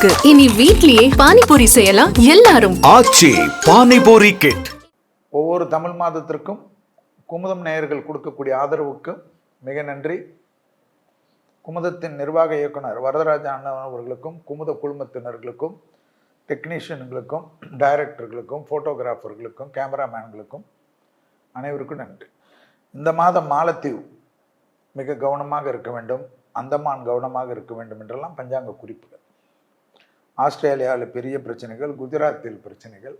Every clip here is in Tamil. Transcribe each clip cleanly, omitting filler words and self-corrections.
இருக்கு. இனி வீட்லயே பானிபூரி செய்யலாம் எல்லாரும். ஆச்சி பானிபூரி கிட். ஒவ்வொரு தமிழ் மாதத்திற்கும் குமுதம் நேயர்கள் கொடுக்கக்கூடிய ஆதரவுக்கு மிக நன்றி. குமுதத்தின் நிர்வாக இயக்குனர் வரதராஜ அண்ணன் அவர்களுக்கும், குமுத குழுமத்தினர்களுக்கும், டெக்னீஷியன்களுக்கும், டைரக்டர்களுக்கும், ஃபோட்டோகிராஃபர்களுக்கும், கேமராமேன்களுக்கும் அனைவருக்கும் நன்றி. இந்த மாதம் மாலத்தீவு மிக கவனமாக இருக்க வேண்டும், அந்தமான் கவனமாக இருக்க வேண்டும் என்றெல்லாம் பஞ்சாங்க குறிப்புகள். ஆஸ்திரேலியாவில் பெரிய பிரச்சனைகள், குஜராத்தில் பிரச்சனைகள்,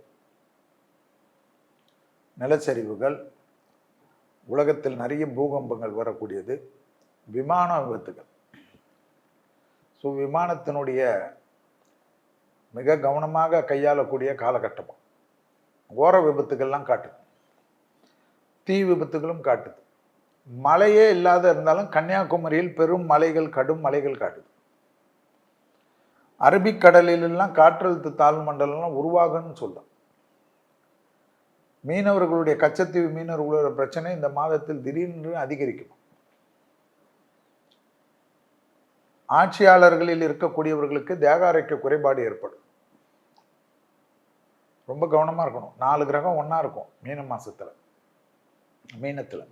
நிலச்சரிவுகள், உலகத்தில் நிறைய பூகம்பங்கள் வரக்கூடியது, விமான விபத்துகள். ஸோ விமானத்தினுடைய மிக கவனமாக கையாளக்கூடிய காலகட்டமாக ஓர விபத்துகள்லாம் காட்டுது, தீ விபத்துகளும் காட்டுது. மழையே இல்லாத இருந்தாலும் கன்னியாகுமரியில் பெரும் மலைகள், கடும் மலைகள் காட்டுது. அரபிக்கடலிலெல்லாம் காற்றழுத்த தாழ்வு மண்டலம்லாம் உருவாகுன்னு சொல்லலாம். மீனவர்களுடைய கச்சத்தீவு மீனவர்களுடைய பிரச்சனை இந்த மாதத்தில் திடீரென்று அதிகரிக்கும். ஆட்சியாளர்களில் இருக்கக்கூடியவர்களுக்கு தேக ஆரோக்கிய குறைபாடு ஏற்படும். ரொம்ப கவனமாக இருக்கணும். 4 கிரகம் ஒன்றா இருக்கும் மீனத்தில்.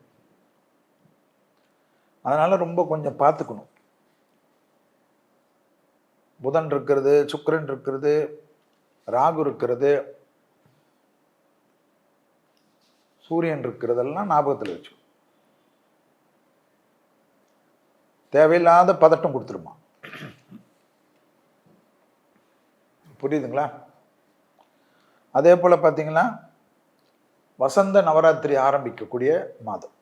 அதனால ரொம்ப கொஞ்சம் பார்த்துக்கணும். புதன் இருக்கிறது, சுக்கிரன் இருக்கிறது, ராகு இருக்கிறது, சூரியன் இருக்கிறதெல்லாம் ஞாபகத்தில் வச்சு. தேவையில்லாத பதட்டம் கொடுத்துருமா. புரியுதுங்களா? அதே போல பார்த்தீங்கன்னா வசந்த நவராத்திரி ஆரம்பிக்கக்கூடிய மாதம்.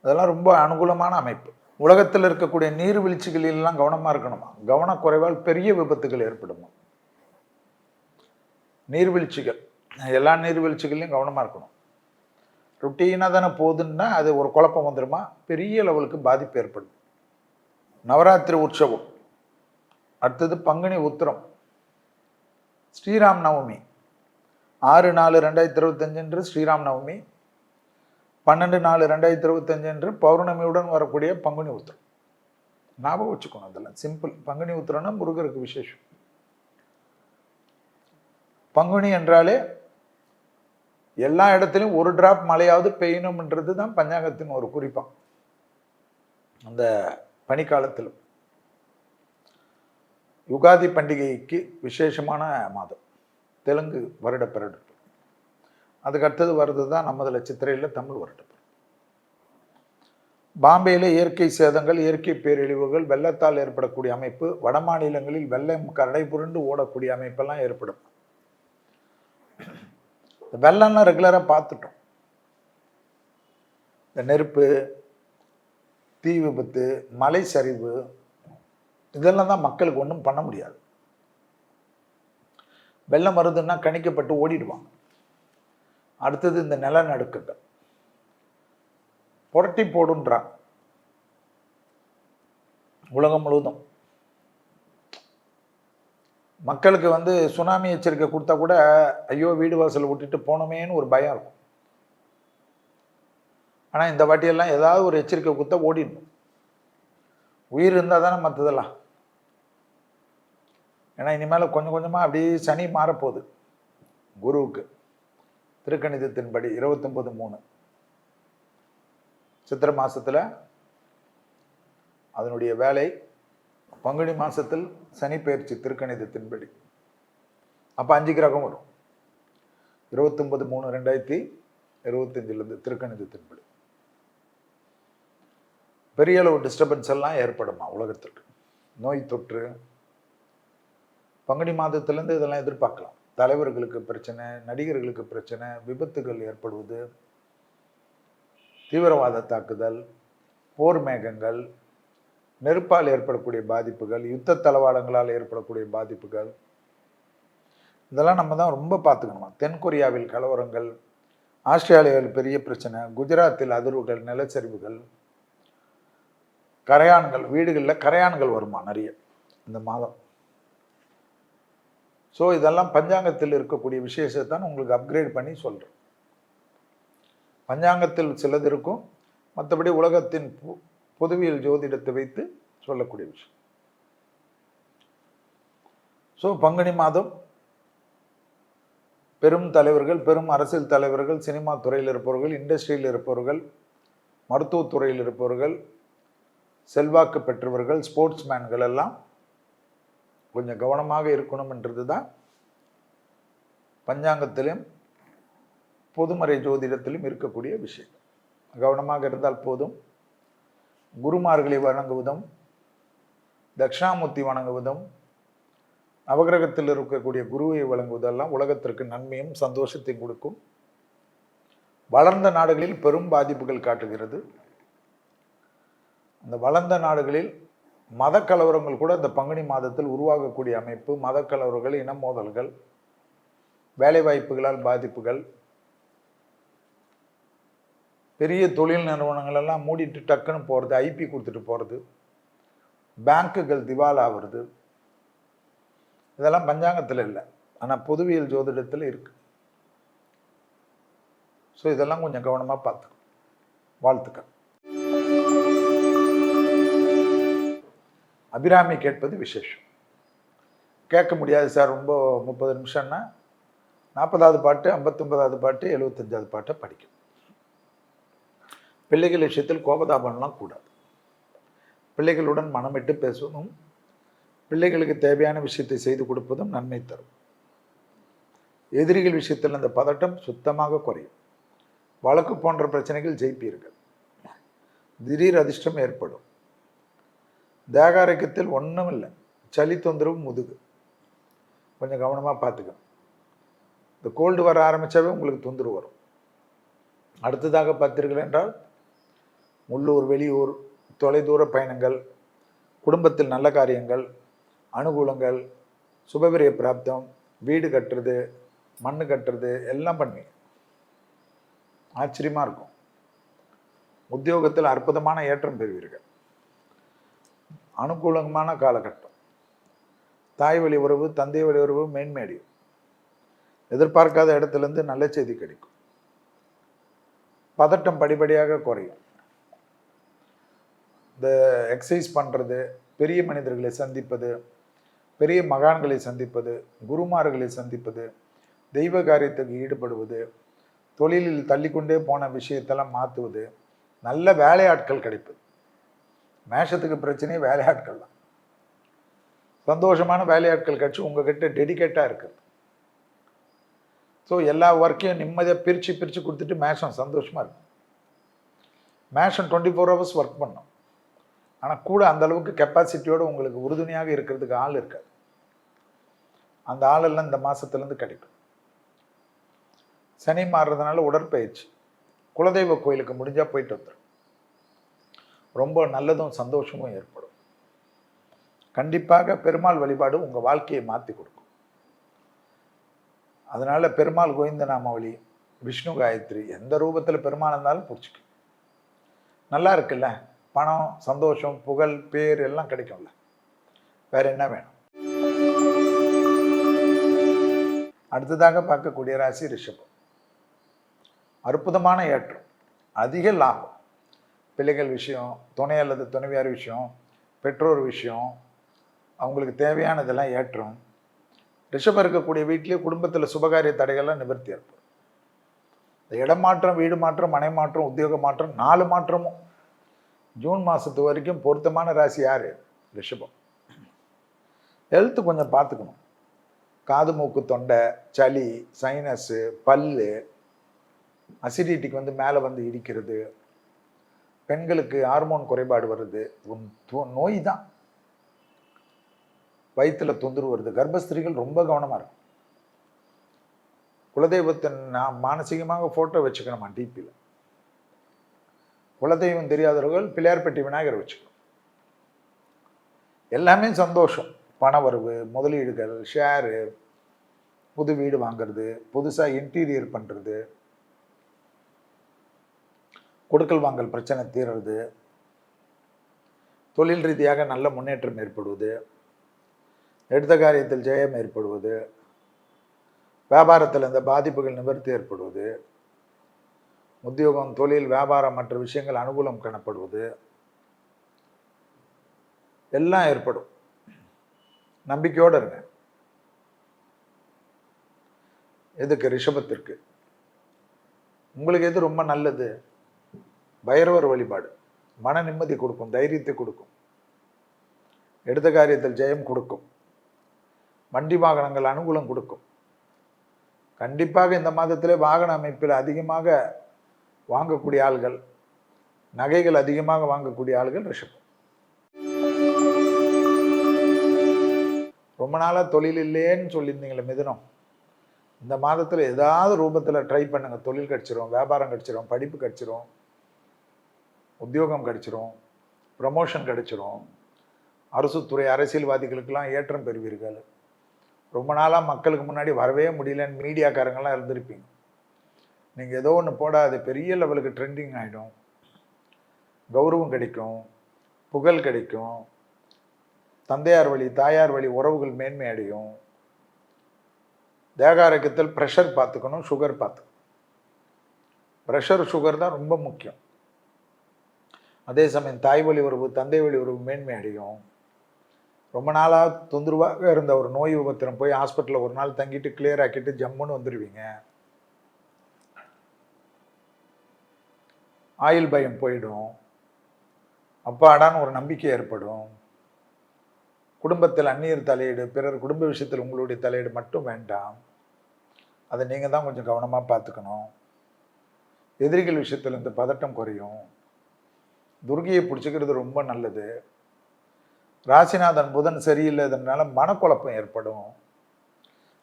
அதெல்லாம் ரொம்ப அனுகூலமான அமைப்பு. உலகத்தில் இருக்கக்கூடிய நீர்வீழ்ச்சிகளெல்லாம் கவனமாக இருக்கணுமா. கவனக்குறைவால் பெரிய விபத்துகள் ஏற்படுமா. நீர்வீழ்ச்சிகள், எல்லா நீர்வீழ்ச்சிகள்லையும் கவனமாக இருக்கணும். ருட்டீனாக தானே போகுதுன்னா அது ஒரு குழப்பம் வந்துடுமா, பெரிய லெவலுக்கு பாதிப்பு ஏற்படும். நவராத்திரி உற்சவம், அடுத்தது பங்குனி உத்திரம், ஸ்ரீராம் நவமி 6/4/2025 அன்று ஸ்ரீராம் நவமி, 12/4/2025 அன்று பௌர்ணமியுடன் வரக்கூடிய பங்குனி உத்திரம். ஞாபகம் வச்சுக்கணும். அதெல்லாம் சிம்பிள். பங்குனி உத்திரம்னா முருகருக்கு விசேஷம். பங்குனி என்றாலே எல்லா இடத்துலையும் ஒரு டிராப் மழையாவது பெய்யணும்ன்றது தான் பஞ்சாங்கத்தின் ஒரு குறிப்பாக. அந்த பனிக்காலத்தில் யுகாதி பண்டிகைக்கு விசேஷமான மாதம், தெலுங்கு வருட பிறப்பு. அதுக்கு அடுத்தது வர்றது தான் நமதுல சித்திரையில் தமிழ் வருடம். பாம்பேயில் இயற்கை சேதங்கள், இயற்கை பேரழிவுகள், வெள்ளத்தால் ஏற்படக்கூடிய அமைப்பு, வட மாநிலங்களில் வெள்ளம் கரை புரண்டு ஓடக்கூடிய அமைப்பெல்லாம் ஏற்படும். வெள்ளம்லாம் ரெகுலராக பார்த்துட்டோம். இந்த நெருப்பு, தீ விபத்து, மலை சரிவு, இதெல்லாம் தான் மக்களுக்கு ஒன்றும் பண்ண முடியாது. வெள்ளம் வருதுன்னா கணிக்கப்பட்டு ஓடிடுவாங்க. அடுத்தது இந்த நிலநடுக்கங்கள் புரட்டி போடுன்றாங்க உலகம் முழுவதும். மக்களுக்கு சுனாமி எச்சரிக்கை கொடுத்தா கூட ஐயோ வீடு வாசல் விட்டுட்டு போனோமேன்னு ஒரு பயம் இருக்கும். ஆனால் இந்த வாட்டியெல்லாம் ஏதாவது ஒரு எச்சரிக்கை கொடுத்தா ஓடிடணும். உயிர் இருந்தால் தானே மற்றதெல்லாம். ஏன்னா இனிமேல் கொஞ்சம் கொஞ்சமாக அப்படியே சனி மாறப்போகுது. குருவுக்கு திருக்கணிதத்தின்படி 29/3 சித்திரை மாதத்தில் அதனுடைய வேலை, பங்குனி மாதத்தில் சனி பயிற்சி திருக்கணிதத்தின்படி. அப்போ 5 கிரகம் வரும் 29/3/2025 திருக்கணிதத்தின்படி. பெரிய அளவு டிஸ்டர்பன்ஸ் எல்லாம் ஏற்படுமா உலகத்திற்கு. நோய் தொற்று பங்குனி மாதத்திலேருந்து இதெல்லாம் எதிர்பார்க்கலாம். தலைவர்களுக்கு பிரச்சனை, நடிகர்களுக்கு பிரச்சனை, விபத்துகள் ஏற்படுவது, தீவிரவாத தாக்குதல், போர் மேகங்கள், நெருப்பால் ஏற்படக்கூடிய பாதிப்புகள், யுத்த தளவாடங்களால் ஏற்படக்கூடிய பாதிப்புகள், இதெல்லாம் நம்ம தான் ரொம்ப பார்த்துக்கணுமா. தென்கொரியாவில் கலவரங்கள், ஆஸ்திரேலியாவில் பெரிய பிரச்சனை, குஜராத்தில் அதிர்வுகள், நிலச்சரிவுகள், கரையான்கள், வீடுகளில் கரையான்கள் வருமா நிறைய இந்த மாதம். ஸோ இதெல்லாம் பஞ்சாங்கத்தில் இருக்கக்கூடிய விசேஷத்தான் உங்களுக்கு அப்கிரேட் பண்ணி சொல்கிறேன். பஞ்சாங்கத்தில் சிலது இருக்கும், மற்றபடி உலகத்தின் பொதுவியல் ஜோதிடத்தை வைத்து சொல்லக்கூடிய விஷயம். ஸோ பங்குனி மாதம் பெரும் தலைவர்கள், பெரும் அரசியல் தலைவர்கள், சினிமா துறையில் இருப்பவர்கள், இண்டஸ்ட்ரியில் இருப்பவர்கள், மருத்துவத்துறையில் இருப்பவர்கள், செல்வாக்கு பெற்றவர்கள், ஸ்போர்ட்ஸ்மேன்கள் எல்லாம் கொஞ்சம் கவனமாக இருக்கணும்ன்றது தான் பஞ்சாங்கத்திலும் பொதுமறை ஜோதிடத்திலும் இருக்கக்கூடிய விஷயம். கவனமாக இருந்தால் போதும். குருமார்களை வணங்குவதும், தட்சிணாமூர்த்தி வணங்குவதும், நவகிரகத்தில் இருக்கக்கூடிய குருவை வழங்குவதெல்லாம் உலகத்திற்கு நன்மையும் சந்தோஷத்தையும் கொடுக்கும். வளர்ந்த நாடுகளில் பெரும் பாதிப்புகள் காட்டுகிறது. அந்த வளர்ந்த நாடுகளில் மத கலவரங்கள் கூட இந்த பங்குனி மாதத்தில் உருவாகக்கூடிய அமைப்பு, மத கலவரங்கள், இன மோதல்கள், வேலைவாய்ப்புகளால் பாதிப்புகள், பெரிய தொழில் நிறுவனங்கள் எல்லாம் மூடிட்டு டக்குன்னு போகிறது, ஐபி கொடுத்துட்டு போகிறது, பேங்குகள் திவால் ஆகிறது. இதெல்லாம் பஞ்சாங்கத்தில் இல்லை, ஆனால் பொதுவியல் ஜோதிடத்தில் இருக்கு. ஸோ இதெல்லாம் கொஞ்சம் கவனமாக பார்த்துக்கணும். வாழ்த்துக்கள். அபிராமி கேட்பது விசேஷம். கேட்க முடியாது சார், ரொம்ப 30 நிமிஷம்னா 40வது பாட்டு, 59வது பாட்டு, 75வது பாட்டை படிக்கும். பிள்ளைகள் விஷயத்தில் கோபதாபம்லாம் கூடாது. பிள்ளைகளுடன் மனமிட்டு பேசுவதும், பிள்ளைகளுக்கு தேவையான விஷயத்தை செய்து கொடுப்பதும் நன்மை தரும். எதிரிகள் விஷயத்தில் அந்த பதட்டம் சுத்தமாக குறையும். வழக்கு போன்ற பிரச்சனைகள் ஜெயிப்பீர்கள். திடீர் அதிர்ஷ்டம் ஏற்படும். தேகாரோக்கியத்தில் ஒன்றும் இல்லை, சளி தொந்தரவு, முதுகு கொஞ்சம் கவனமாக பார்த்துக்கணும். இந்த கோல்டு வர ஆரம்பித்தாவே உங்களுக்கு தொந்தரவு வரும். அடுத்ததாக பார்த்தீர்கள் என்றால் உள்ளூர், வெளியூர், தொலைதூர பயணங்கள், குடும்பத்தில் நல்ல காரியங்கள், அனுகூலங்கள், சுபவிரிய பிராப்தம், வீடு கட்டுறது, மண் கட்டுறது எல்லாம் பண்ணுவீங்க. ஆச்சரியமாக இருக்கும். உத்தியோகத்தில் அற்புதமான ஏற்றம் பெறுவீர்கள். அனுகூலமான காலகட்டம். தாய் வழி உறவு, தந்தை வழி உறவு மேன்மேடியும். எதிர்பார்க்காத இடத்துலேருந்து நல்ல செய்தி கிடைக்கும். பதட்டம் படிப்படியாக குறையும். இந்த எக்ஸசைஸ் பண்ணுறது, பெரிய மனிதர்களை சந்திப்பது, பெரிய மகான்களை சந்திப்பது, குருமார்களை சந்திப்பது, தெய்வ காரியத்துக்கு ஈடுபடுவது, தொழிலில் தள்ளிக்கொண்டே போன விஷயத்தெல்லாம் மாற்றுவது, நல்ல வேலையாட்கள் கிடைப்பது. மேஷத்துக்கு பிரச்சனையே வேலையாட்கள் தான். சந்தோஷமான வேலையாட்கள் கட்சி உங்ககிட்ட டெடிக்கேட்டாக இருக்குது. ஸோ எல்லா ஒர்க்கையும் நிம்மதியாக பிரித்து கொடுத்துட்டு மேஷம் சந்தோஷமாக இருக்கும். மேஷம் 24 hours ஒர்க் பண்ணும். ஆனால் கூட அந்த அளவுக்கு கெப்பாசிட்டியோடு உங்களுக்கு உறுதுணையாக இருக்கிறதுக்கு ஆள் இருக்காது. அந்த ஆளெல்லாம் இந்த மாதத்துலேருந்து கிடைக்கும். சனி மாறுறதுனால உடற்பயிற்சி, குலதெய்வ கோயிலுக்கு முடிஞ்சால் போயிட்டு வந்துடும். ரொம்ப நல்லதும் சந்தோஷமும் ஏற்படும். கண்டிப்பாக பெருமாள் வழிபாடு உங்கள் வாழ்க்கையை மாற்றி கொடுக்கும். அதனால் பெருமாள் கோவிந்த நாமாவளி, விஷ்ணு காயத்ரி, எந்த ரூபத்தில் பெருமாள் இருந்தாலும் பிடிச்சிக்கும். நல்லா இருக்குல்ல, பணம், சந்தோஷம், புகழ், பேர் எல்லாம் கிடைக்கும்ல. வேற என்ன வேணும்? அடுத்ததாக பார்க்கக்கூடிய ராசி ரிஷபம். அற்புதமான ஏற்றம், அதிக லாபம். பிள்ளைகள் விஷயம், துணை அல்லது துணைவியார் விஷயம், பெற்றோர் விஷயம், அவங்களுக்கு தேவையானதெல்லாம் ஏற்றம். ரிஷபம் இருக்கக்கூடிய வீட்டிலே குடும்பத்தில் சுபகாரிய தடைகள்லாம் நிவர்த்தி ஏற்படும். இந்த இடமாற்றம், வீடு மாற்றம், மனை மாற்றம், உத்தியோக மாற்றம், 4 மாற்றமும் ஜூன் மாதத்து வரைக்கும் பொருத்தமான ராசி யார்? ரிஷபம். ஹெல்த்து கொஞ்சம் பார்த்துக்கணும். காது, மூக்கு, தொண்டை, சளி, சைனஸு, பல்லு, அசிடிட்டிக்கு மேலே இடிக்கிறது, பெண்களுக்கு ஹார்மோன் குறைபாடு வருது, நோய் தான். வயிற்றில் தொந்தரவு வருது. கர்ப்பஸ்திரிகள் ரொம்ப கவனமாக இருக்கும். குலதெய்வத்தை நான் மானசீகமாக ஃபோட்டோ வச்சுக்கணுமா டிபியில். குலதெய்வம் தெரியாதவர்கள் பிள்ளையார்பட்டி விநாயகர் வச்சுக்கணும். எல்லாமே சந்தோஷம். பணவரவு, முதலீடுகள், ஷேரு, புது வீடு வாங்கிறது, புதுசாக இன்டீரியர் பண்ணுறது, கொடுக்கல் வாங்கல் பிரச்சனை தீர்றது, தொழில் ரீதியாக நல்ல முன்னேற்றம் ஏற்படுவது, எடுத்த காரியத்தில் ஜெயம் ஏற்படுவது, வியாபாரத்தில் இந்த பாதிப்புகள் நிவர்த்தி ஏற்படுவது, உத்தியோகம், தொழில், வியாபாரம் மற்ற விஷயங்கள் அனுகூலம் காணப்படுவது எல்லாம் ஏற்படும். நம்பிக்கையோடு இருங்க. எதுக்கு? ரிஷபத்திற்கு. உங்களுக்கு எது ரொம்ப நல்லது? பைரவர் வழிபாடு மன நிம்மதி கொடுக்கும், தைரியத்தை கொடுக்கும், எடுத்த காரியத்தில் ஜெயம் கொடுக்கும், வண்டி வாகனங்கள் அனுகூலம் கொடுக்கும். கண்டிப்பாக இந்த மாதத்திலே வாகன அமைப்பில் அதிகமாக வாங்கக்கூடிய ஆள்கள், நகைகள் அதிகமாக வாங்கக்கூடிய ஆள்கள் ரிஷபம். ரொம்ப நாளாக தொழில் இல்லைன்னு சொல்லியிருந்தீங்களே மிதுனம், இந்த மாதத்தில் ஏதாவது ரூபத்தில் ட்ரை பண்ணுங்கள். தொழில் கிடச்சிரும், வியாபாரம் கிடச்சிரும், படிப்பு கிடச்சிரும், உத்தியோகம் கிடச்சிரும், ப்ரமோஷன் கிடச்சிரும். அரசுத்துறை அரசியல்வாதிகளுக்கெல்லாம் ஏற்றம் பெறுவீர்கள். ரொம்ப நாளாக மக்களுக்கு முன்னாடி வரவே முடியலன்னு மீடியாக்காரங்களாம் இருந்திருப்பீங்க. நீங்கள் ஏதோ ஒன்று போடாது பெரிய லெவலுக்கு ட்ரெண்டிங் ஆகிடும், கௌரவம் கிடைக்கும், புகழ் கிடைக்கும், தந்தையார் வழி தாயார் வழி உறவுகள் மேன்மை அடையும். தேகாரக்கத்தில் ப்ரெஷர் பார்த்துக்கணும், சுகர் பார்த்துக்கணும். ப்ரெஷர் சுகர் தான் ரொம்ப முக்கியம். அதே சமயம் தாய் வழி உறவு தந்தை வழி உறவு மேன்மை அடையும். ரொம்ப நாளாக தொந்தரவாக இருந்த ஒரு நோய் உபத்திரம் போய் ஹாஸ்பிட்டலில் ஒரு நாள் தங்கிட்டு கிளியர் ஆக்கிட்டு ஜம்முன்னு வந்துடுவீங்க. ஆயில் பயம் போயிடும், அப்பாடான்னு ஒரு நம்பிக்கை ஏற்படும். குடும்பத்தில் அந்நியர் தலையீடு, பிறர் குடும்ப விஷயத்தில் உங்களுடைய தலையீடு மட்டும் வேண்டாம். அதை நீங்கள் தான் கொஞ்சம் கவனமாக பார்த்துக்கணும். எதிரிகள் விஷயத்தில் இந்த பதட்டம் குறையும். துர்கியை பிடிச்சிக்கிறது ரொம்ப நல்லது. ராசிநாதன் புதன் சரியில்லைன்றதுனால மனக்குழப்பம் ஏற்படும்.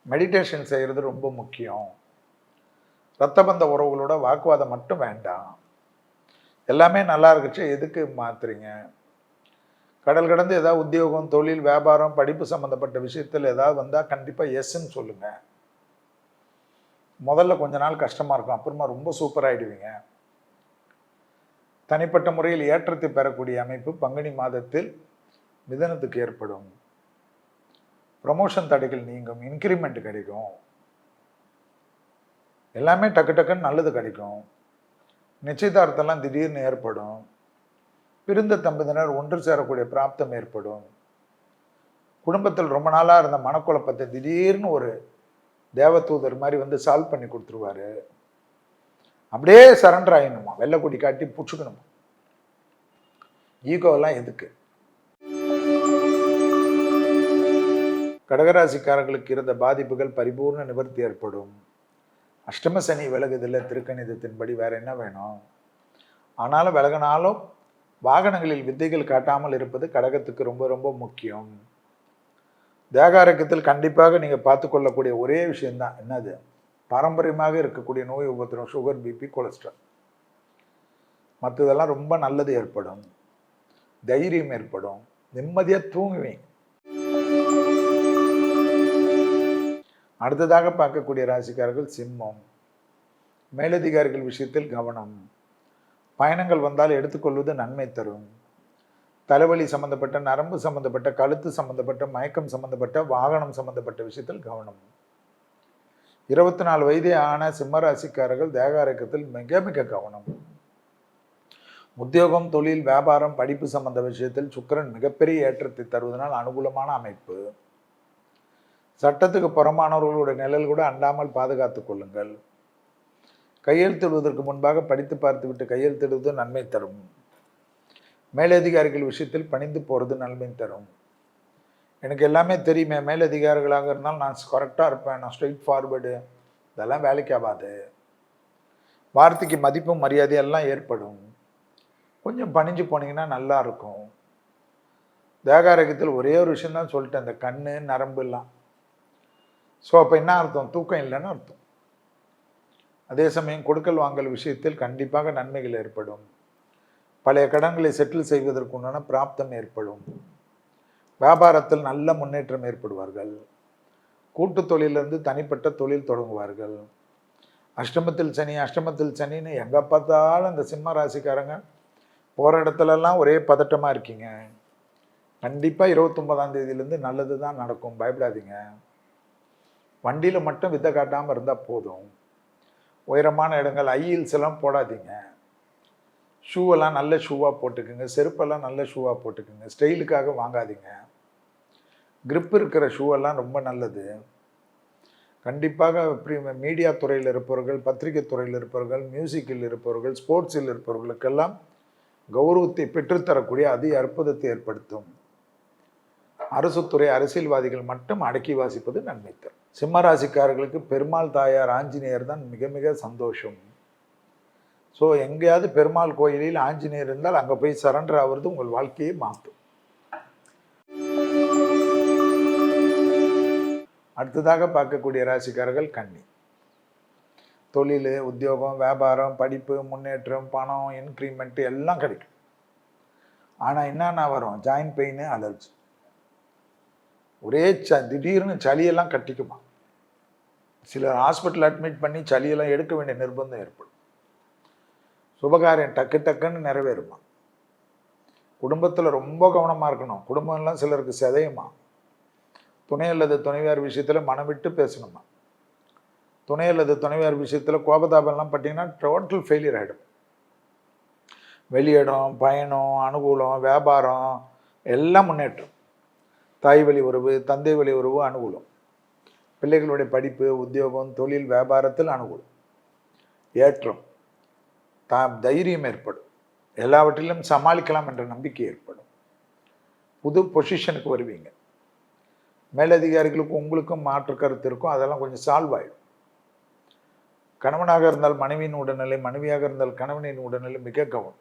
மெடிடேஷன் செய்கிறது ரொம்ப முக்கியம். இரத்தபந்த உறவுகளோட வாக்குவாதம் மட்டும் வேண்டாம். எல்லாமே நல்லா இருக்குச்சு, எதுக்கு மாத்துறீங்க? கடல் கடந்து ஏதாவது உத்தியோகம், தொழில், வியாபாரம், படிப்பு சம்மந்தப்பட்ட விஷயத்தில் ஏதாவது வந்தால் கண்டிப்பாக எஸ்ன்னு சொல்லுங்கள். முதல்ல கொஞ்ச நாள் கஷ்டமாக இருக்கும், அப்புறமா ரொம்ப சூப்பராகிடுவீங்க. தனிப்பட்ட முறையில் ஏற்றத்தை பெறக்கூடிய அமைப்பு பங்குனி மாதத்தில் மிதனத்துக்கு ஏற்படும். ப்ரமோஷன் தடைகள் நீங்கும், இன்க்ரிமெண்ட் கிடைக்கும், எல்லாமே டக்கு டக்குன்னு நல்லது கிடைக்கும். நிச்சயதார்த்தம்லாம் திடீர்னு ஏற்படும். பிரிந்த தம்பதியினர் ஒன்று சேரக்கூடிய பிராப்தம் ஏற்படும். குடும்பத்தில் ரொம்ப நாளாக இருந்த மனக்குழப்பத்தை திடீர்னு ஒரு தேவதூதர் மாதிரி வந்து சால்வ் பண்ணி கொடுத்துருவாரு. அப்படியே சரண்டர் ஆகிடணுமா, வெள்ளைக்குடி காட்டி பிடிச்சிக்கணுமா. ஈகோவெல்லாம் எதுக்கு? கடகராசிக்காரர்களுக்கு இருந்த பாதிப்புகள் பரிபூர்ண நிவர்த்தி ஏற்படும். அஷ்டம சனி விலகுதில்லை திருக்கணிதத்தின்படி, வேற என்ன வேணும்? ஆனாலும் விலகினாலும் வாகனங்களில் வித்தைகள் காட்டாமல் இருப்பது கடகத்துக்கு ரொம்ப ரொம்ப முக்கியம். தேகாரக்கத்தில் கண்டிப்பாக நீங்கள் பார்த்து கொள்ளக்கூடிய ஒரே விஷயம்தான் என்னது? பாரம்பரியமாக இருக்கக்கூடிய நோய் உபத்திரம், சுகர், பிபி, கொலஸ்ட்ரால். மற்றதெல்லாம் ரொம்ப நல்லது ஏற்படும், தைரியம் ஏற்படும், நிம்மதியாக தூங்குவீங்க. அடுத்ததாக பார்க்கக்கூடிய ராசிக்காரர்கள் சிம்மம். மேலதிகாரிகள் விஷயத்தில் கவனம். பயணங்கள் வந்தால் எடுத்துக்கொள்வது நன்மை தரும். தலைவலி சம்பந்தப்பட்ட, நரம்பு சம்பந்தப்பட்ட, கழுத்து சம்பந்தப்பட்ட, மயக்கம் சம்பந்தப்பட்ட, வாகனம் சம்பந்தப்பட்ட விஷயத்தில் கவனம். 24 வயதே ஆன சிம்ம ராசிக்காரர்கள் தேகாரக்கத்தில் மிக மிக கவனம். உத்தியோகம், தொழில், வியாபாரம், படிப்பு சம்பந்த விஷயத்தில் சுக்கிரன் மிகப்பெரிய ஏற்றத்தை தருவதனால் அனுகூலமான அமைப்பு. சட்டத்துக்கு புறமானவர்களுடைய நிழல் கூட அண்டாமல் பாதுகாத்துக் கொள்ளுங்கள். கையெழுத்திடுவதற்கு முன்பாக படித்து பார்த்துவிட்டு கையெழுத்திடுவது நன்மை தரும். மேலதிகாரிகள் விஷயத்தில் பணிந்து போகிறது நன்மை தரும். எனக்கு எல்லாமே தெரியுமே, மேலதிகாரிகளாக இருந்தால் நான் கரெக்டாக இருப்பேன், நான் ஸ்ட்ரெயிட் ஃபார்வேர்டு, இதெல்லாம் வேலைக்கு ஆகாது. வார்த்தைக்கு மதிப்பும் மரியாதை எல்லாம் ஏற்படும். கொஞ்சம் பணிஞ்சு போனீங்கன்னா நல்லா இருக்கும். தேகாரகத்தில் ஒரே ஒரு விஷயம்தான் சொல்லிட்டேன், இந்த கண், நரம்பு எல்லாம். ஸோ அப்போ என்ன அர்த்தம்? தூக்கம் இல்லைன்னு அர்த்தம். அதே சமயம் கொடுக்கல் வாங்கல் விஷயத்தில் கண்டிப்பாக நன்மைகள் ஏற்படும். பழைய கடன்களை செட்டில் செய்வதற்கு உண்டான பிராப்தம் ஏற்படும். வியாபாரத்தில் நல்ல முன்னேற்றம் ஏற்படுவார்கள். கூட்டு தொழிலிருந்து தனிப்பட்ட தொழில் தொடங்குவார்கள். அஷ்டமத்தில் சனின்னு எங்கே பார்த்தாலும் இந்த சிம்ம ராசிக்காரங்க போகிற இடத்துலலாம் ஒரே பதட்டமாக இருக்கீங்க. கண்டிப்பாக 29ஆம் தேதியிலேருந்து நல்லது தான் நடக்கும், பயப்படாதீங்க. வண்டியில் மட்டும் வித்தை காட்டாமல் இருந்தால் போதும். உயரமான இடங்கள், ஹீல்ஸ் எல்லாம் போடாதீங்க. ஷூவெல்லாம் நல்ல ஷூவாக போட்டுக்குங்க, செருப்பெல்லாம் நல்ல ஷூவாக போட்டுக்குங்க. ஸ்டைலுக்காக வாங்காதீங்க. கிரிப் இருக்கிற ஷூவெல்லாம் ரொம்ப நல்லது. கண்டிப்பாக மீடியா துறையில் இருப்பவர்கள், பத்திரிகை துறையில் இருப்பவர்கள், மியூசிக்கில் இருப்பவர்கள், ஸ்போர்ட்ஸில் இருப்பவர்களுக்கெல்லாம் கௌரவத்தை பெற்றுத்தரக்கூடிய அற்புதத்தை ஏற்படுத்தும். அரசு துறை அரசியல்வாதிகள் மட்டும் அடக்கி வாசிப்பது நன்மை தரும். சிம்ம ராசிக்காரர்களுக்கு பெருமாள் தாயார் ஆஞ்சநேயர் தான் மிக மிக சந்தோஷம். ஸோ எங்கேயாவது பெருமாள் கோயிலில் ஆஞ்சநேயர் இருந்தால் அங்கே போய் சரண்டர் ஆகிறது உங்கள் வாழ்க்கையை மாற்றும். அடுத்ததாக பார்க்கக்கூடிய ராசிக்காரர்கள் கன்னி. தொழில், உத்தியோகம், வியாபாரம், படிப்பு, முன்னேற்றம், பணம், இன்க்ரிமெண்ட் எல்லாம் கிடைக்கும். ஆனால் என்னென்ன வரும்? Joint pain, allergy. ஒரே திடீர்னு சளியெல்லாம் கட்டிக்குமா. சிலர் ஹாஸ்பிட்டல் அட்மிட் பண்ணி சளியெல்லாம் எடுக்க வேண்டிய நிர்பந்தம் ஏற்படும். சுபகாரியம் டக்கு டக்குன்னு நிறைவேறுமா. குடும்பத்தில் ரொம்ப கவனமாக இருக்கணும். குடும்பம்லாம் சிலருக்கு சிதையுமா. துணை அல்லது துணைவியார் விஷயத்தில் மனம் விட்டு பேசணுமா. துணை அல்லது துணைவியார் விஷயத்தில் கோபதாபம்லாம் பார்த்தீங்கன்னா டோட்டல் ஃபெயிலியர் ஆகிடும். வெளியிடம், பயணம், அனுகூலம், வியாபாரம் எல்லாம் முன்னேற்றம். தாய் வழி உறவு, தந்தை வழி உறவு அனுகூலம். பிள்ளைகளுடைய படிப்பு, உத்தியோகம், தொழில், வியாபாரத்தில் அனுகூலம், ஏற்றம், தைரியம் ஏற்படும். எல்லாவற்றிலும் சமாளிக்கலாம் என்ற நம்பிக்கை ஏற்படும். புது பொசிஷனுக்கு வருவீங்க. மேலதிகாரிகளுக்கும் உங்களுக்கும் மாற்று கருத்து இருக்கும். அதெல்லாம் கொஞ்சம் சால்வ் ஆகிடும். கணவனாக இருந்தால் மனைவியின் உடல்நிலை, மனைவியாக இருந்தால் கணவனின் உடல்நிலை மிக கவனம்.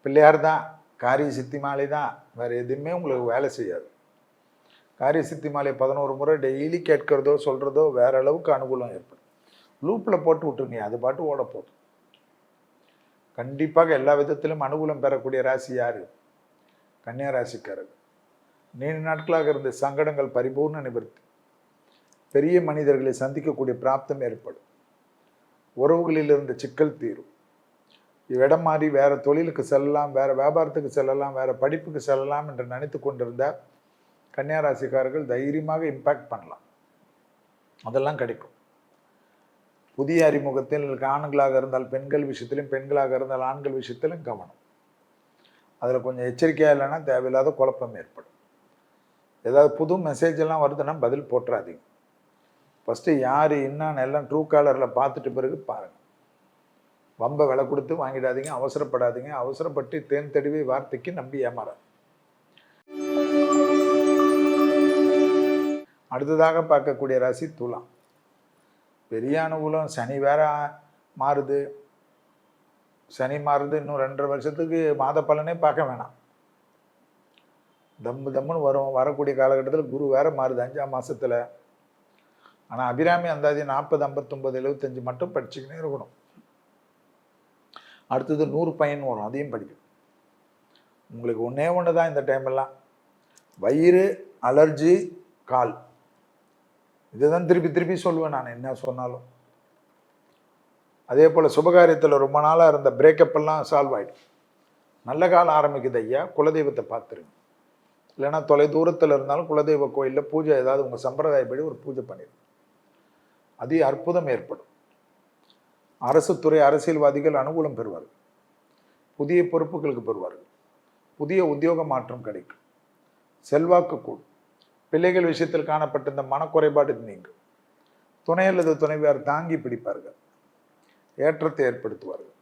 பிள்ளையார் தான், காரிய சித்தி மாலை தான், வேறு எதுவுமே உங்களுக்கு வேலை செய்யாது. காரிய சித்தி மாலை 11 முறை டெய்லி கேட்கிறதோ சொல்கிறதோ வேற அளவுக்கு அனுகூலம் ஏற்படும். லூப்பில் போட்டு விட்டுருங்க, அது பாட்டு ஓட போதும். கண்டிப்பாக எல்லா விதத்திலும் அனுகூலம் பெறக்கூடிய ராசி யார்? கன்னியா ராசிக்காரர்கள். நீண்ட நாட்களாக இருந்த சங்கடங்கள் பரிபூர்ண நிவர்த்தி. பெரிய மனிதர்களை சந்திக்கக்கூடிய பிராப்தம் ஏற்படும். உறவுகளில் இருந்த சிக்கல் தீரும். இடம் மாறி வேற தொழிலுக்கு செல்லலாம், வேற வியாபாரத்துக்கு செல்லலாம், வேற படிப்புக்கு செல்லலாம் என்று நினைத்து கொண்டிருந்தால் கன்னியா ராசிக்காரர்கள் தைரியமாக இம்பேக்ட் பண்ணலாம். அதெல்லாம் கிடைக்கும். புதிய அறிமுகத்தில் ஆண்களாக இருந்தால் பெண்கள் விஷயத்திலும், பெண்களாக இருந்தால் ஆண்கள் விஷயத்திலும் கவனம். அதில் கொஞ்சம் எச்சரிக்கையாக இல்லைன்னா தேவையில்லாத குழப்பம் ஏற்படும். ஏதாவது புது மெசேஜ் எல்லாம் வருதுன்னா பதில் போட்டுறாதீங்க. ஃபஸ்ட்டு யார் என்னன்னு எல்லாம் ட்ரூ காலரில் பார்த்துட்டு பிறகு பாருங்கள். வம்பை விலை கொடுத்து வாங்கிடாதீங்க, அவசரப்படாதீங்க. அவசரப்பட்டு தேன் தடவி வார்த்தைக்கு நம்பி ஏமாறாது. அடுத்ததாக பார்க்கக்கூடிய ராசி துலாம். பெரிய அனுகூலம். சனி வேற மாறுது. சனி மாறுது. இன்னும் 2.5 வருஷத்துக்கு மாத பலனே பார்க்க வேணாம். தம்முன்னு வரும். வரக்கூடிய காலகட்டத்தில் குரு வேற மாறுது 5ஆம் மாதத்தில். ஆனால் அபிராமி அந்தாதி 40, 59, 75 மட்டும் படிச்சுக்கினே இருக்கணும். அடுத்தது 100 பயன் வரும், அதையும் படிக்கணும். உங்களுக்கு ஒன்று தான் இந்த டைமெல்லாம். வயிறு, அலர்ஜி, கால். இதுதான் திருப்பி சொல்லுவேன் நான் என்ன சொன்னாலும். அதே போல் சுபகாரியத்தில் ரொம்ப நாளாக இருந்த பிரேக்கப் எல்லாம் சால்வ் ஆகிடும். நல்ல காலம் ஆரம்பிக்குது ஐயா, குலதெய்வத்தை பார்த்துருங்க. இல்லைன்னா தொலை தூரத்தில் இருந்தாலும் குலதெய்வ கோயிலில் பூஜை ஏதாவது உங்கள் சம்பிரதாயப்படி ஒரு பூஜை பண்ணிடுங்க. அதிக அற்புதம் ஏற்படும். அரசு துறை அரசியல்வாதிகள் அனுகூலம் பெறுவார்கள். புதிய பொறுப்புகளுக்கு பெறுவார்கள். புதிய உத்தியோக மாற்றம் கிடைக்கும். செல்வாக்கு கூடும். பிள்ளைகள் விஷயத்தில் காணப்பட்ட இந்த மனக்குறைபாடு நீங்கும். துணை அல்லது துணைவியார் தாங்கி பிடிப்பார்கள். ஏற்றத்தை ஏற்படுத்துவார்கள்.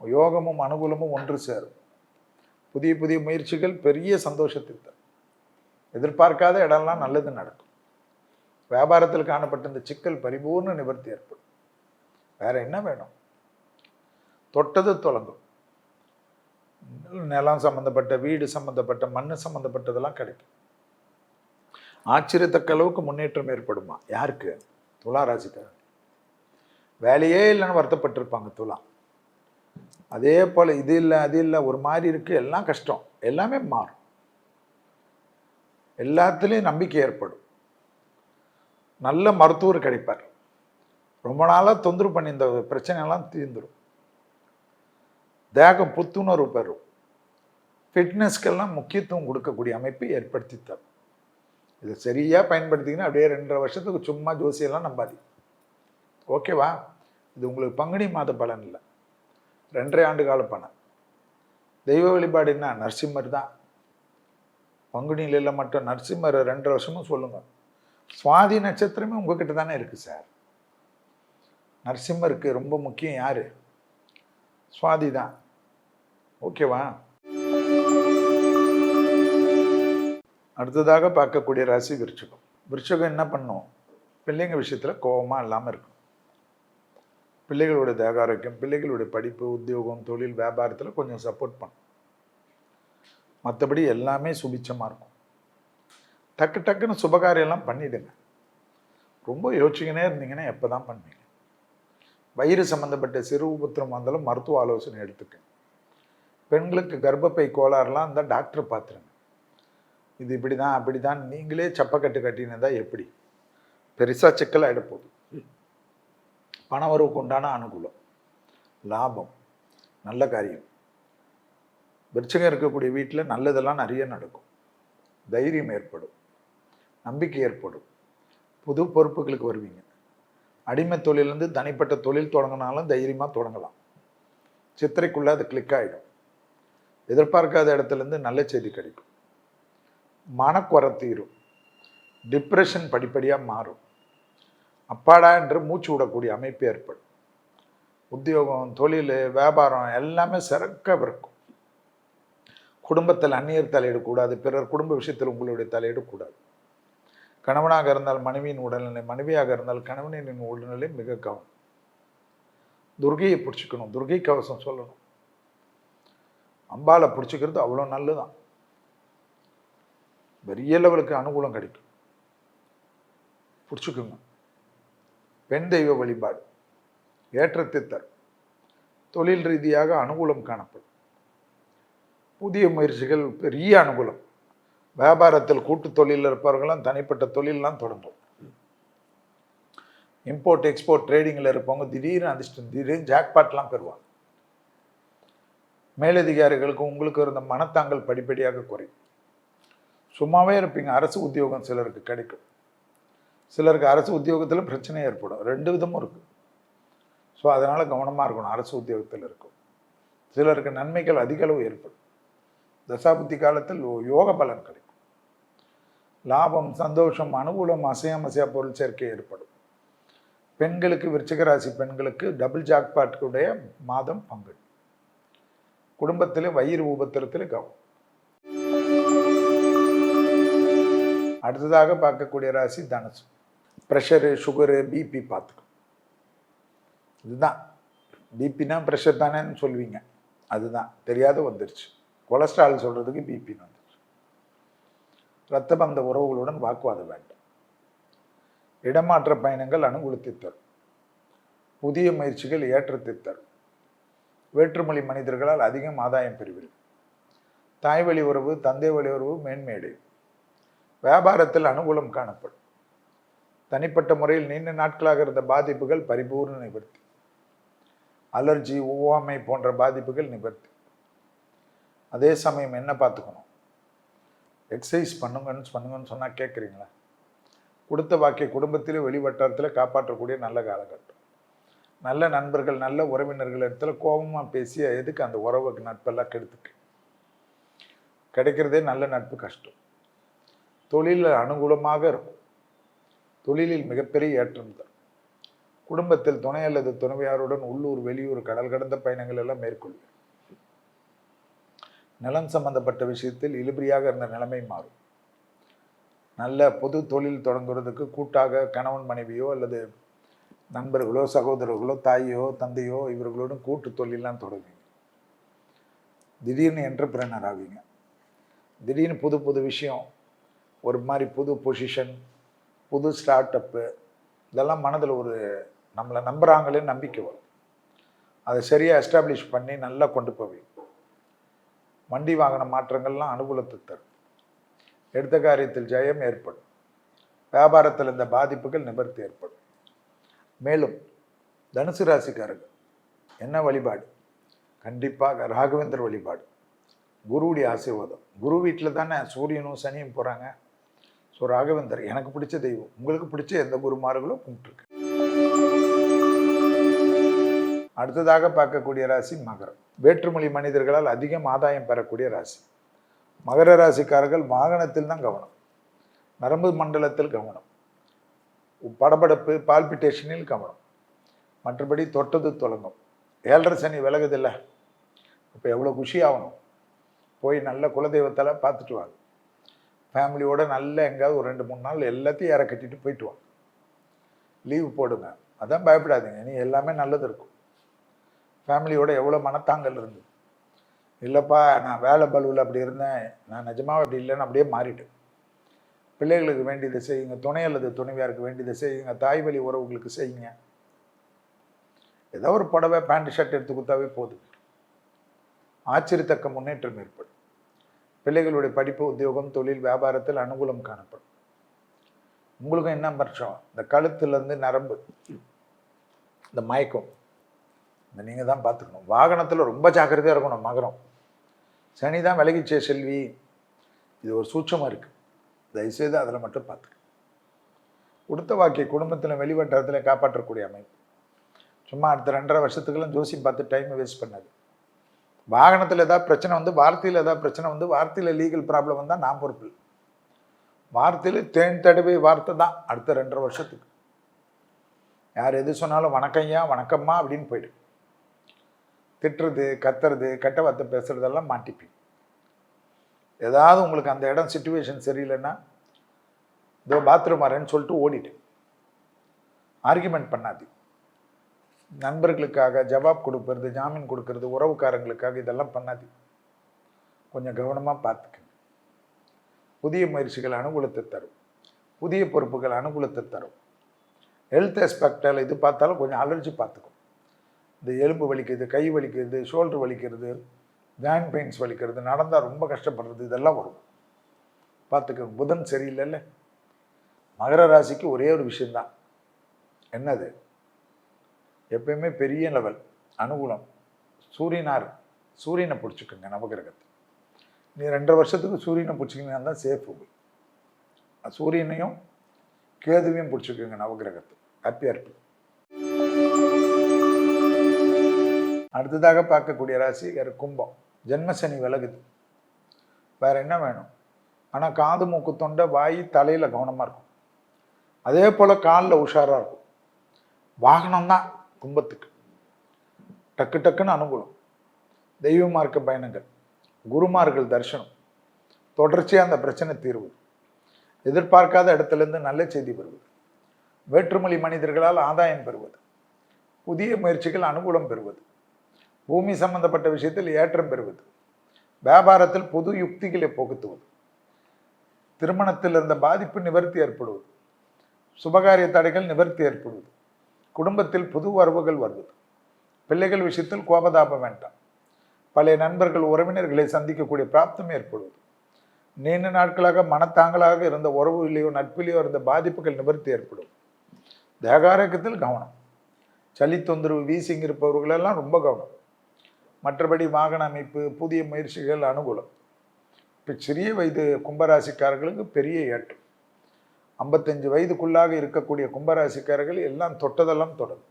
யோகமும் அனுகூலமும் ஒன்று சேரும். புதிய முயற்சிகள் பெரிய சந்தோஷத்தை தரும். எதிர்பார்க்காத இடம்லாம் நல்லது நடக்கும். வியாபாரத்தில் காணப்பட்ட இந்த சிக்கல் பரிபூர்ண நிவர்த்தி ஏற்படும். வேற என்ன வேணும்? தொட்டது தொடங்கும். நிலம் சம்பந்தப்பட்ட, வீடு சம்பந்தப்பட்ட, மண் சம்பந்தப்பட்டதெல்லாம் கிடைக்கும். ஆச்சரியத்தக்க அளவுக்கு முன்னேற்றம் ஏற்படுமா? யாருக்கு? துலா ராசிக்காரர். வேலையே இல்லைன்னு வருத்தப்பட்டிருப்பாங்க துலா. அதே போல் இது இல்லை அது இல்லை ஒரு மாதிரி இருக்குது, எல்லாம் கஷ்டம், எல்லாமே மாறும். எல்லாத்துலேயும் நம்பிக்கை ஏற்படும். நல்ல மருத்துவர் கிடைப்பார். ரொம்ப நாளாக தொந்தரவு பண்ணி இந்த பிரச்சனையெல்லாம் தீர்ந்துடும். தேகம் புத்துணர்வு பெறும். ஃபிட்னஸ்க்கெல்லாம் முக்கியத்துவம் கொடுக்கக்கூடிய அமைப்பை ஏற்படுத்தி தரும். இதை சரியாக பயன்படுத்திங்கன்னா அப்படியே 2.5 வருஷத்துக்கு சும்மா ஜோசியெல்லாம் நம்பாதி. ஓகேவா? இது உங்களுக்கு பங்குனி மாத பலன் இல்லை, 2.5 ஆண்டு கால பலன். தெய்வ வழிபாடு என்ன? நரசிம்மர் தான். பங்குனியில் மட்டும் நரசிம்மர் 2.5 வருஷமும் சொல்லுங்கள். சுவாதி நட்சத்திரமே உங்ககிட்ட தானே இருக்கு சார். நரசிம்மருக்கு ரொம்ப முக்கியம் யாரு? சுவாதி தான். ஓகேவா? அடுத்ததாக பார்க்கக்கூடிய ராசி விருச்சிகம். விருச்சிகம் என்ன பண்ணும்? பிள்ளைங்க விஷயத்தில் கோபமாக இல்லாமல் இருக்கும். பிள்ளைகளுடைய தேக ஆரோக்கியம், பிள்ளைகளுடைய படிப்பு, உத்தியோகம், தொழில், வியாபாரத்தில் கொஞ்சம் சப்போர்ட் பண்ணும். மற்றபடி எல்லாமே சுபிச்சமாக இருக்கும். டக்கு டக்குன்னு சுபகாரியெல்லாம் பண்ணிடுங்க. ரொம்ப யோசிச்சுக்கினே இருந்தீங்கன்னா எப்போ தான் பண்ணுவீங்க? வயிறு சம்மந்தப்பட்ட சிறு உபத்திரம் வந்தாலும் மருத்துவ ஆலோசனை எடுத்துக்க. பெண்களுக்கு கர்ப்பப்பை கோளாறுலாம் இருந்தால் டாக்டரை பார்த்துருங்க. இது இப்படி தான் அப்படி தான் நீங்களே சப்பக்கட்டு கட்டினதா எப்படி? பெருசாக சிக்கலாக எடுப்போகுது. பண வரவுக்கு உண்டான அனுகூலம், லாபம், நல்ல காரியம். விருச்சிகம் இருக்கக்கூடிய வீட்டில் நல்லதெல்லாம் நிறைய நடக்கும். தைரியம் ஏற்படும், நம்பிக்கை ஏற்படும், புது பொறுப்புகளுக்கு வருவீங்க. அடிமை தொழிலேருந்து தனிப்பட்ட தொழில் தொடங்கினாலும் தைரியமாக தொடங்கலாம். சித்திரைக்குள்ளே அது கிளிக் ஆகிடும். எதிர்பார்க்காத இடத்துலேருந்து நல்ல செய்தி கிடைக்கும். மனக்குறை தீரும். டிப்ரெஷன் படிப்படியாக மாறும். அப்பாடா என்று மூச்சு விடக்கூடிய அமைப்பு ஏற்படும். உத்தியோகம், தொழில், வியாபாரம் எல்லாமே சிறக்க இருக்கும். குடும்பத்தில் அந்நியர் தலையிடக்கூடாது. பிறர் குடும்ப விஷயத்தில் உங்களுடைய தலையிடக்கூடாது. கணவனாக இருந்தால் மனைவியின் உடல்நிலை, மனைவியாக இருந்தால் கணவனின் உடல்நிலை மிக கவனம். துர்கையை பிடிச்சிக்கணும். துர்கை கவசம் சொல்லணும். அம்பாலை பிடிச்சிக்கிறது அவ்வளோ நல்லதுதான். பெரிய லெவலுக்கு அனுகூலம் கிடைக்கும். பிடிச்சிக்குங்க. பெண் தெய்வ வழிபாடு ஏற்றத்தை தரும். தொழில் ரீதியாக அனுகூலம் காணப்படும். புதிய முயற்சிகள் பெரிய அனுகூலம். வியாபாரத்தில் கூட்டு தொழிலில் இருப்பவர்களாம் தனிப்பட்ட தொழிலெலாம் தொடங்கும். இம்போர்ட் எக்ஸ்போர்ட் ட்ரேடிங்கில் இருப்பவங்க திடீர்னு அதிர்ஷ்டம், திடீர்னு ஜாக்பாட்லாம் பெறுவாங்க. மேலதிகாரிகளுக்கு உங்களுக்கு இருந்த மனத்தாங்கல் படிப்படியாக குறையும். சும்மாவே இருப்பீங்க. அரசு உத்தியோகம் சிலருக்கு கிடைக்கும். சிலருக்கு அரசு உத்தியோகத்தில் பிரச்சனை ஏற்படும். ரெண்டு விதமும் இருக்குது. ஸோ அதனால் கவனமாக இருக்கணும். அரசு உத்தியோகத்தில் இருக்கும். சிலருக்கு நன்மைகள் அதிக அளவு ஏற்படும். தசாபுத்தி காலத்தில் யோக பலன் கிடைக்கும். லாபம், சந்தோஷம், அனுகூலம், அசையா பொருள் சேர்க்கை ஏற்படும். பெண்களுக்கு, விருச்சிக ராசி பெண்களுக்கு டபுள் ஜாக்பாட்டுடைய மாதம் பங்கு. குடும்பத்தில் வயிறு உபத்திரத்தில் கவனம். அடுத்ததாக பார்க்கக்கூடிய ராசி தனுசு. ப்ரெஷரு, சுகரு, பிபி பார்த்துக்கும். இதுதான் பிபினா ப்ரெஷர் தானேன்னு சொல்லுவீங்க. அதுதான் தெரியாத வந்துருச்சு. கொலஸ்ட்ரால் சொல்கிறதுக்கு பிபின்னு வந்துருச்சு. இரத்த பந்த உறவுகளுடன் வாக்குவாதம் வேண்டாம். இடமாற்ற பயணங்கள் அனுகூலத்தை தரும். புதிய முயற்சிகள் ஏற்றத்தை தரும். வேற்றுமொழி மனிதர்களால் அதிகம் ஆதாயம் பெறுவீர்கள். தாய் வழி உறவு, தந்தை வழி உறவு மேன்மையடையும். வியாபாரத்தில் அனுகூலம் காணப்படும். தனிப்பட்ட முறையில் நீண்ட நாட்களாக இருந்த பாதிப்புகள் பரிபூர்ண நிவர்த்தி. அலர்ஜி, ஒவ்வாமை போன்ற பாதிப்புகள் நிவர்த்தி. அதே சமயம் என்ன பார்த்துக்கணும்? எக்ஸசைஸ் பண்ணுங்கன்னு சொன்னால் கேட்குறீங்களா? கொடுத்த வாக்கிய குடும்பத்திலே வெளிவட்டாரத்தில் காப்பாற்றக்கூடிய நல்ல காலகட்டம். நல்ல நண்பர்கள், நல்ல உறவினர்கள் இடத்துல கோபமாக பேசி எதுக்கு அந்த உறவுக்கு நட்பெல்லாம் கெடுத்துக்கு? கிடைக்கிறதே நல்ல நட்பு கஷ்டம். தொழிலில் அனுகூலமாக இருக்கும். தொழிலில் மிகப்பெரிய ஏற்றம் தரும். குடும்பத்தில் துணை அல்லது துணைவியாருடன் உள்ளூர், வெளியூர், கடல் கடந்த பயணங்கள் எல்லாம் மேற்கொள்வீர்கள். நிலம் சம்பந்தப்பட்ட விஷயத்தில் இழுபறியாக இருந்த நிலைமை மாறும். நல்ல பொது தொழில் தொடங்குறதுக்கு கூட்டாக கணவன் மனைவியோ அல்லது நண்பர்களோ சகோதரர்களோ தாயோ தந்தையோ இவர்களோடும் கூட்டு தொழிலெலாம் தொடங்குவீங்க. திடீர்னு என்டர்பிரனர் ஆவீங்க. திடீர்னு புது புது விஷயம், ஒரு மாதிரி புது பொசிஷன், புது ஸ்டார்ட் அப்பு, இதெல்லாம் மனதில் ஒரு நம்மளை நம்புகிறாங்களே நம்பிக்கை வரும். அதை சரியாக எஸ்டாப்ளிஷ் பண்ணி நல்லா கொண்டு போவீங்க. வண்டி வாகன மாற்றங்கள்லாம் அனுகூலத்தை தரும். எடுத்த காரியத்தில் ஜெயம் ஏற்படும். வியாபாரத்தில் இந்த பாதிப்புகள் நிவர்த்தி ஏற்படும். மேலும் தனுசு ராசிக்காரர்கள் என்ன வழிபாடு? கண்டிப்பாக ராகவேந்தர் வழிபாடு. குருவுடைய ஆசீர்வாதம். குரு வீட்டில் தானே சூரியனும் சனியும் போகிறாங்க. ஸோ ராகவேந்தர் எனக்கு பிடிச்ச தெய்வம். உங்களுக்கு பிடிச்ச எந்த குருமார்களும் கும்பிட்டுருக்கு. அடுத்ததாக பார்க்கக்கூடிய ராசி மகரம். வேற்றுமொழி மனிதர்களால் அதிகம் ஆதாயம் பெறக்கூடிய ராசி. மகர ராசிக்காரர்கள் வாகனத்தில் தான் கவனம். நரம்பு மண்டலத்தில் கவனம். படபடப்பு பால்பிட்டேஷனில் கவனம். மற்றபடி தொட்டது தொடங்கும். 7.5 சனி விலகுதில்ல, இப்போ எவ்வளோ குஷி ஆகணும். போய் நல்ல குலதெய்வத்தால் பார்த்துட்டு வாங்க. ஃபேமிலியோட நல்ல எங்கேயாவது ஒரு 2-3 நாள் எல்லாத்தையும் ஏற கட்டிட்டு போயிட்டு வாங்க. லீவு போடுங்க. அதான் பயப்படாதீங்க, இனி எல்லாமே நல்லது இருக்கும். ஃபேமிலியோட எவ்வளோ மனத்தாங்கல் இருந்தது. இல்லைப்பா நான் வேலை பலுவில் அப்படி இருந்தேன், நான் நிஜமாக அப்படி இல்லைன்னு அப்படியே மாறிட்டேன். பிள்ளைகளுக்கு வேண்டியதை செய்யுங்க, துணை அல்லது துணைவியாருக்கு வேண்டியதை செய்யுங்க, தாய் வழி உறவுகளுக்கு செய்யுங்க. ஏதோ ஒரு புடவை பேண்ட் ஷர்ட் எடுத்து கொடுத்தாவே போதுங்க. ஆச்சரியத்தக்க முன்னேற்றம் ஏற்படும். பிள்ளைகளுடைய படிப்பு, உத்தியோகம், தொழில், வியாபாரத்தில் அனுகூலம் காணப்படும். உங்களுக்கும் என்ன பட்சம், இந்த கழுத்துலேருந்து நரம்பு, இந்த மயக்கம், இந்த நீங்கள் தான் பார்த்துக்கணும். வாகனத்தில் ரொம்ப ஜாக்கிரதையாக இருக்கணும். மகரம் சனி தான் விலகிச்சே செல்வி, இது ஒரு சூட்சமாக இருக்குது. தயவுசெய்து அதில் மட்டும் பார்த்துக்க. கொடுத்த வாக்கிய குடும்பத்தில் வெளிவட்டாரத்தில் காப்பாற்றக்கூடிய அமைப்பு. சும்மா அடுத்த 2.5 வருஷத்துக்கெல்லாம் ஜோசியம் பார்த்து டைமை வேஸ்ட் பண்ணாது. வாகனத்தில் ஏதாவது பிரச்சனை வந்து, வார்த்தையில் ஏதாவது பிரச்சனை வந்து, வார்த்தையில் லீகல் ப்ராப்ளம் வந்தால் நான் பொறுப்பு இல்லை. வார்த்தையில் தேன் தடவை வார்த்தை தான் அடுத்த 2.5 வருஷத்துக்கு. யார் எது சொன்னாலும் வணக்கம்யா வணக்கம்மா அப்படின்னு போயிடு. திட்டுறது, கத்துறது, கெட்ட வார்த்தை பேசுறதெல்லாம் மாட்டிப்பீங்க. ஏதாவது உங்களுக்கு அந்த இடம் சிச்சுவேஷன் சரியில்லைன்னா, இதோ பாத்ரூம் வரேன்னு சொல்லிட்டு ஓடிட்டு ஆர்கியூமெண்ட் பண்ணாது. நண்பர்களுக்காக ஜவாப் கொடுக்கறது, ஜாமீன் கொடுக்கறது, உறவுக்காரங்களுக்காக இதெல்லாம் பண்ணாது. கொஞ்சம் கவனமாக பார்த்துக்க. புதிய முயற்சிகள் அனுகூலத்தை தரும். புதிய பொறுப்புகள் அனுகூலத்தை தரும். ஹெல்த் ஆஸ்பெக்டில் இது பார்த்தாலும் கொஞ்சம் அலர்ஜி பார்த்துக்கும். இந்த எலும்பு வலிக்கிறது, கை வலிக்கிறது, ஷோல்டர் வலிக்கிறது, ஜாயின் பெயின்ஸ் வலிக்கிறது, நடந்தால் ரொம்ப கஷ்டப்படுறது, இதெல்லாம் வரும். பார்த்துக்க. புதன் சரியில்லைல்ல. மகர ராசிக்கு ஒரே ஒரு விஷயந்தான். என்னது? எப்பயுமே பெரிய லெவல் அனுகூலம். சூரியனை பிடிச்சிக்கோங்க நவகிரகத்தை. நீ 2.5 வருஷத்துக்கு சூரியனை பிடிச்சிக்கிங்கன்னா தான் சேஃப். சூரியனையும் கேதுவையும் பிடிச்சிக்கோங்க நவகிரகத்தை. ஹாப்பியாக இருப்பீங்க. அடுத்ததாக பார்க்கக்கூடிய ராசி கும்பம். ஜென்மசனி விலகுது. வேற என்ன வேணும்? ஆனால் காது, மூக்கு, தொண்டை, வாய், தலையில் கவனமாக இருக்கும். அதே போல் காலில் உஷாராக இருக்கும். வாகனம்தான் கும்பத்துக்கு. டக்கு டக்குன்னு அனுகூலம். தெய்வ மார்க்க பயணங்கள், குருமார்கள் தரிசனம், தொடர்ச்சியாக அந்த பிரச்சனை தீர்வு, எதிர்பார்க்காத இடத்துலேருந்து நல்ல செய்தி பெறுவது, வேற்றுமொழி மனிதர்களால் ஆதாயம் பெறுவது, புதிய முயற்சிகள் அனுகூலம் பெறுவது, பூமி சம்பந்தப்பட்ட விஷயத்தில் ஏற்றம் பெறுவது, வியாபாரத்தில் புது யுக்திகளை புகுத்துவது, திருமணத்தில் இருந்த பாதிப்பு நிவர்த்தி ஏற்படுவது, சுபகாரிய தடைகள் நிவர்த்தி ஏற்படுவது, குடும்பத்தில் புது வரவுகள் வருவது, பிள்ளைகள் விஷயத்தில் கோபதாபம் வேண்டாம், பழைய நண்பர்கள், உறவினர்களை சந்திக்கக்கூடிய பிராப்தம் ஏற்படுவது, நீண்ட நாட்களாக மனத்தாங்களாக இருந்த உறவுலையோ நட்பிலையோ இருந்த பாதிப்புகள் நிவர்த்தி ஏற்படும். தேகாரோக்கியத்தில் கவனம். சளி தொந்தரவு, வீசிங் இருப்பவர்களெல்லாம் ரொம்ப கவனம். மற்றபடி வாகன அமைப்பு, புதிய முயற்சிகள் அனுகூலம். இப்போ சிறிய வயது கும்பராசிக்காரர்களுக்கு பெரிய ஏற்றம். 55 வயதுக்குள்ளாக இருக்கக்கூடிய கும்பராசிக்காரர்கள் எல்லாம் தொட்டதெல்லாம் தொடரும்.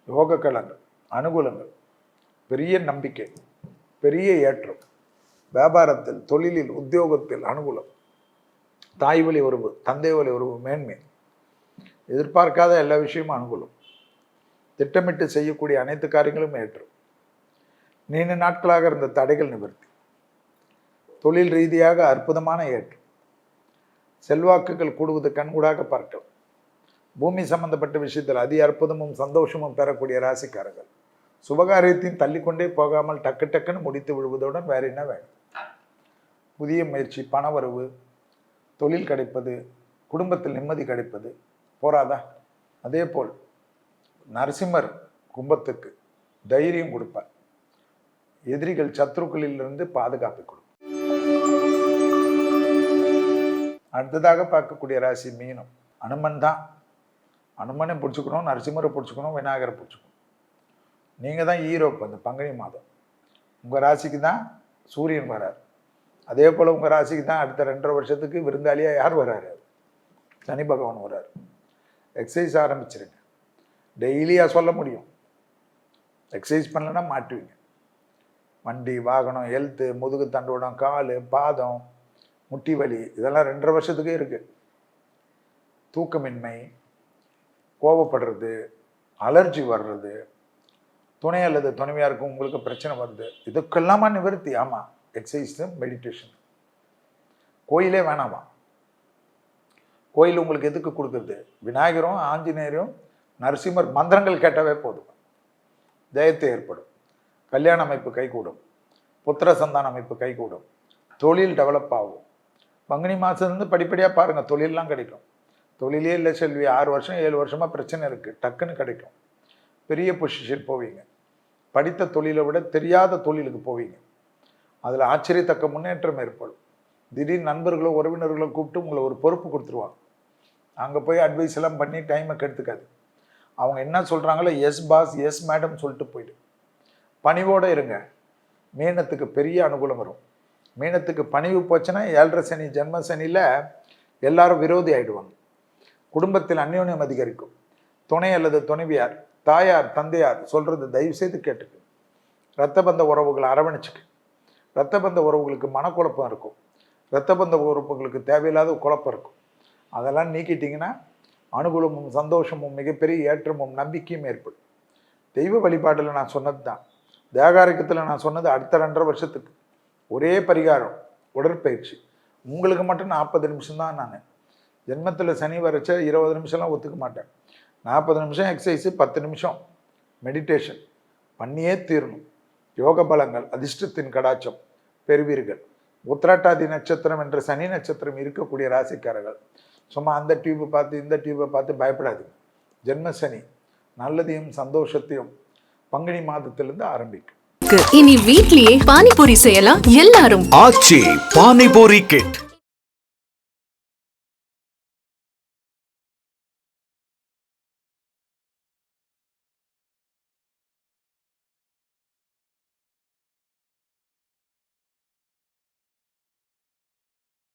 யோக கலங்கள், அனுகூலங்கள், பெரிய நம்பிக்கை, பெரிய ஏற்றம். வியாபாரத்தில், தொழிலில், உத்தியோகத்தில் அனுகூலம். தாய் வழி உறவு, தந்தை வழி உறவு மேன்மை. எதிர்பார்க்காத எல்லா விஷயமும் அனுகூலம். திட்டமிட்டு செய்யக்கூடிய அனைத்து காரியங்களும் ஏற்றும். நீண்ட நாட்களாக இருந்த தடைகள் நிவர்த்தி. தொழில் ரீதியாக அற்புதமான ஏற்றம். செல்வாக்குகள் கூடுவது கண்கூடாக பார்க்கலாம். பூமி சம்பந்தப்பட்ட விஷயத்தில் அதி அற்புதமும் சந்தோஷமும் பெறக்கூடிய ராசிக்காரர்கள் சுபகாரியத்தையும் தள்ளிக்கொண்டே போகாமல் டக்கு டக்குன்னு முடித்து விடுவதுடன் வேற என்ன வேணும்? புதிய முயற்சி, பணவரவு, தொழில் கிடைப்பது, குடும்பத்தில் நிம்மதி கிடைப்பது போராதா? அதே போல் நரசிம்மர் கும்பத்துக்கு தைரியம் கொடுப்பார். எதிரிகள், சத்ருக்களிலிருந்து பாதுகாப்பு கொடுப்பார். அடுத்ததாக பார்க்கக்கூடிய ராசி மீனம். அனுமன் தான். அனுமனை பிடிச்சிக்கணும், நரசிம்மரை பிடிச்சிக்கணும், விநாயகரை பிடிச்சிக்கணும். நீங்கள் தான் ஹீரோ. இப்போ இந்த பங்குனி மாதம் உங்கள் ராசிக்கு தான் சூரியன் வரார். அதே போல் உங்கள் ராசிக்கு தான் அடுத்த 2.5 வருஷத்துக்கு விருந்தாளியாக யார் வர்றாரு? சனி பகவான் வர்றார். எக்ஸசைஸ் ஆரம்பிச்சிருங்க. டெய்லியாக சொல்ல முடியும். எக்ஸசைஸ் பண்ணலைன்னா மாட்டுவீங்க. வண்டி, வாகனம், ஹெல்த்து, முதுகு தண்டுவடம், கால், பாதம், முட்டி வலி, இதெல்லாம் 2.5 வருஷத்துக்கே இருக்குது. தூக்கமின்மை, கோபப்படுறது, அலர்ஜி வர்றது, துணை அல்லது துணைவியாருக்கு உங்களுக்கு பிரச்சனை வருது, இதுக்கெல்லாமா நிவர்த்தி? ஆமாம், எக்ஸசைஸ், மெடிடேஷன். கோயிலே வேணாமா? கோயில் உங்களுக்கு எதுக்கு கொடுக்குறது? விநாயகரும் ஆஞ்சநேயரும் நரசிம்மர் மந்திரங்கள் கேட்டாவே போதும், ஜெயத்தை ஏற்படும், கல்யாண அமைப்பு கைகூடும், புத்திர சந்தான அமைப்பு கைகூடும், தொழில் டெவலப் ஆகும். பங்குனி மாதத்துலேருந்து படிப்படியாக பாருங்கள், தொழிலெலாம் கிடைக்கும். தொழிலே இல்லை செல்வி, 6 வருஷம் 7 வருஷமாக பிரச்சனை இருக்குது, டக்குன்னு கிடைக்கும். பெரிய பொசிஷன் போவீங்க. படித்த தொழிலை விட தெரியாத தொழிலுக்கு போவீங்க. அதில் ஆச்சரியத்தக்க முன்னேற்றம் ஏற்படும். திடீர் நண்பர்களோ உறவினர்களோ கூப்பிட்டு உங்களை ஒரு பொறுப்பு கொடுத்துருவாங்க. அங்கே போய் அட்வைஸ் எல்லாம் பண்ணி டைமை கெடுத்துக்காது. அவங்க என்ன சொல்கிறாங்களோ எஸ் பாஸ், எஸ் மேடம் சொல்லிட்டு போயிடு. பணிவோடு இருங்க. மீனத்துக்கு பெரிய அனுகூலம் வரும். மீனத்துக்கு பணிவு போச்சுன்னா 7.5 சனி, ஜென்ம சனியில் எல்லாரும் விரோதி ஆகிடுவாங்க. குடும்பத்தில் அந்யோன்யம் அதிகரிக்கும். துணை அல்லது துணைவியார், தாயார், தந்தையார் சொல்கிறது தயவு செய்து கேட்டுக்கு. இரத்த பந்த உறவுகளை அரவணைச்சிக்கு. இரத்த பந்த உறவுகளுக்கு மனக்குழப்பம் இருக்கும். இரத்த பந்த உறவுகளுக்கு தேவையில்லாத குழப்பம் இருக்கும். அதெல்லாம் நீக்கிட்டிங்கன்னா அனுகூலமும் சந்தோஷமும் மிகப்பெரிய ஏற்றமும் நம்பிக்கையும் ஏற்படும். தெய்வ வழிபாட்டில் நான் சொன்னது தான். தேகாரிக்கத்தில் நான் சொன்னது அடுத்த 2.5 வருஷத்துக்கு ஒரே பரிகாரம், உடற்பயிற்சி. உங்களுக்கு மட்டும் 40 நிமிஷம் தான். நான் ஜென்மத்தில் சனி வரைச்ச 20 நிமிஷம்லாம் ஒத்துக்க மாட்டேன். 40 நிமிஷம் எக்ஸசைஸு, 10 நிமிஷம் மெடிடேஷன் பண்ணியே தீரணும். யோக பலங்கள், அதிர்ஷ்டத்தின் கடாச்சம் பெறுவீர்கள். உத்திராட்டாதி நட்சத்திரம் என்ற சனி நட்சத்திரம் இருக்கக்கூடிய ராசிக்காரர்கள் சும்மா அந்த டியூப்பை பார்த்து இந்த டியூப்பை பார்த்து பயப்படாதீங்க. ஜென்ம சனி நல்லதையும் சந்தோஷத்தையும் பங்குனி மாதத்திலிருந்து ஆரம்பிக்கும். இனி வீட்லயே பானிபூரி செய்யலாம் எல்லாரும். ஆச்சி பானிபூரி கிட்.